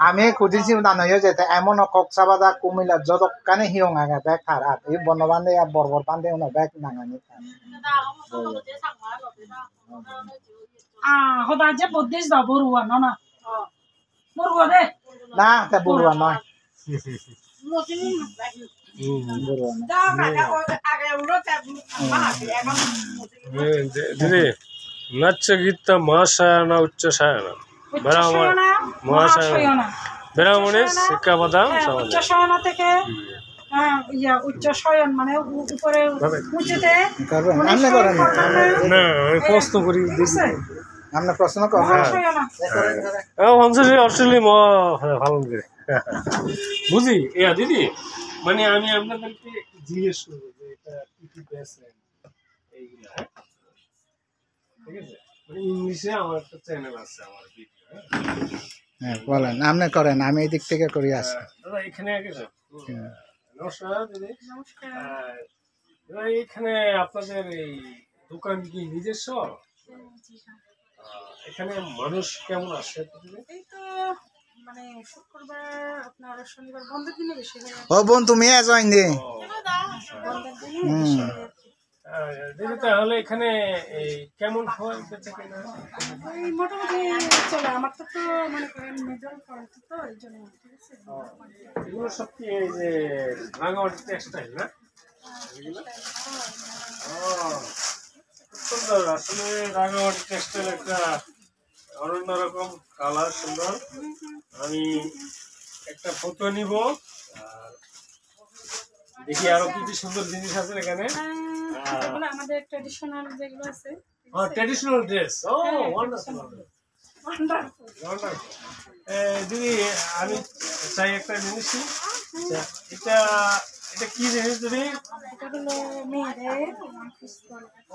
আমি খুঁজেছি দানো যেতে এমন কক্সাবাদা কুমিল্লা যতখানি হিয়ং আগে ব্যাগ খার আর এই বনবান্ধে আর বরবর বান্ধে ওনা ব্যাগ নাঙানি হদা যে বদ্দেশ দাও বড়ুয়া না বড়ুয়া দে না তা বড়ুয়া নয় দিদি নাচ্য গীত মহাশয়না উচ্চ সায়না ব্রাহ্মণের শিক্ষা প্রদান উচ্চ শয়না থেকে উচ্চ শয়ন মানে উপরে উঁচুতে না প্রশ্ন করি আমরা প্রশ্ন করব অস্ট্রেলিয়া ভালো করে বুঝি দিদি মানে আমি আপনাদেরকে জিজ্ঞেস করবো যে এটা কি কি বেচেন এইগুলা ঠিক আছে মানে ইংলিশে আমার একটা চ্যানেল আছে আমার ভিডিও হ্যাঁ বলেন আপনি করেন আমি এই দিক থেকে করি আসি দাদা এখানে আগে যাও নমস্কার দিদি নমস্কার এখানে আপনাদের এই দোকান কি নিজস্ব এখানে মানুষ কেমন আসে এই তো মানে শুক্রবার আপনার শনিবার বন্ধের দিনে বেশি হয় ও বোন তুমি জয়েন দে দিদি তাহলে এখানে এই কেমন হয় বেচা কেনা এই মোটামুটি চলে আমার তো মনে করেন মেজর পয়েন্ট তো এই জন্য ঠিক আছে এগুলো সব কি এই যে রাঙামাটি টেক্সটাইল না সুন্দর আসলে রাঙামাটি টেক্সটাইল একটা অন্যরকম কালার সুন্দর আমি একটা ফটো নিব আর দেখি আরো কি কি সুন্দর জিনিস আছে এখানে আমাদের ট্র্যাডিশনাল যেগুলো আছে ট্র্যাডিশনাল ড্রেস ও ওয়ান্ডারফুল দিদি আমি চাই একটা জিনিস এটা এটা কি জিনিস দিদি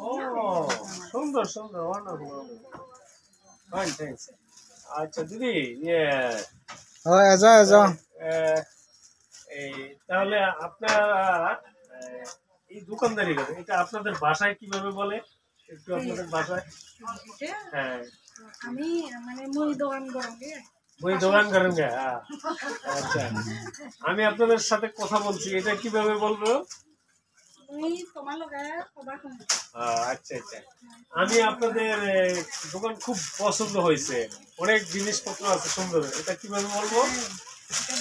ও সুন্দর সুন্দর ওয়ান্ডারফুল ফাইন থ্যাঙ্কস আচ্ছা দিদি এই তাহলে আপনারা এই দোকানদারি করে এটা আপনাদের বাসায় কিভাবে বলে একটু আপনাদের বাসায় হ্যাঁ আমি মানে মুই দোকান করেন আচ্ছা আমি আপনাদের সাথে কথা বলছি এটা কিভাবে বলবো আচ্ছা আচ্ছা আমি আপনাদের দোকান খুব পছন্দ হয়েছে অনেক জিনিসপত্র আছে সুন্দর এটা কিভাবে বলবো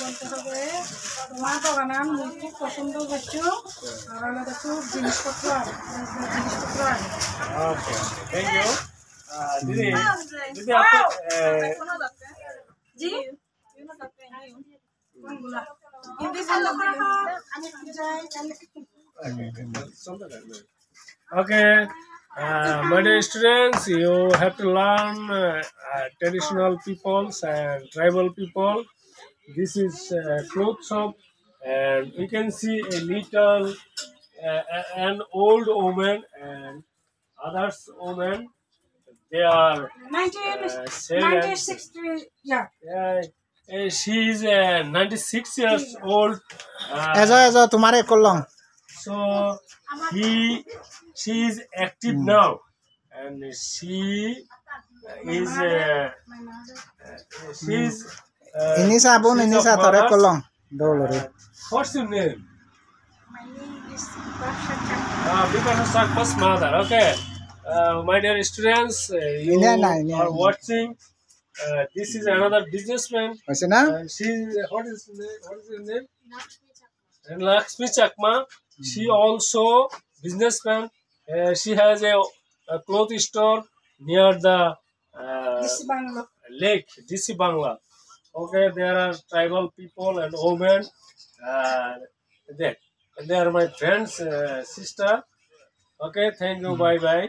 বলতে হবে তোমার দোকানে আমি খুব পছন্দ করছি আর আমাদের খুব জিনিসপত্র ওকে থ্যাংক ইউ দিদি দিদি জি Okay, my dear students, you have to learn traditional peoples and tribal people. This is cloth shop, and you can see a little an old woman and others women. They are 1960. Yeah. She is 96 years old. तुम्हारे Kollam So she is active now, and she is Inisa bun Inisa tore kollom dolore. What's your name? My name is Bipasha Bipasha Sakma's mother. Okay, my dear students, you are watching. This is another businessman. What's your name? What is your name? And Lakshmi Chakma. She also businessman. She has a cloth store near the lake, DC Bangla. Okay, there are tribal people and women. They are my friends, sister. Okay, thank you. Bye bye.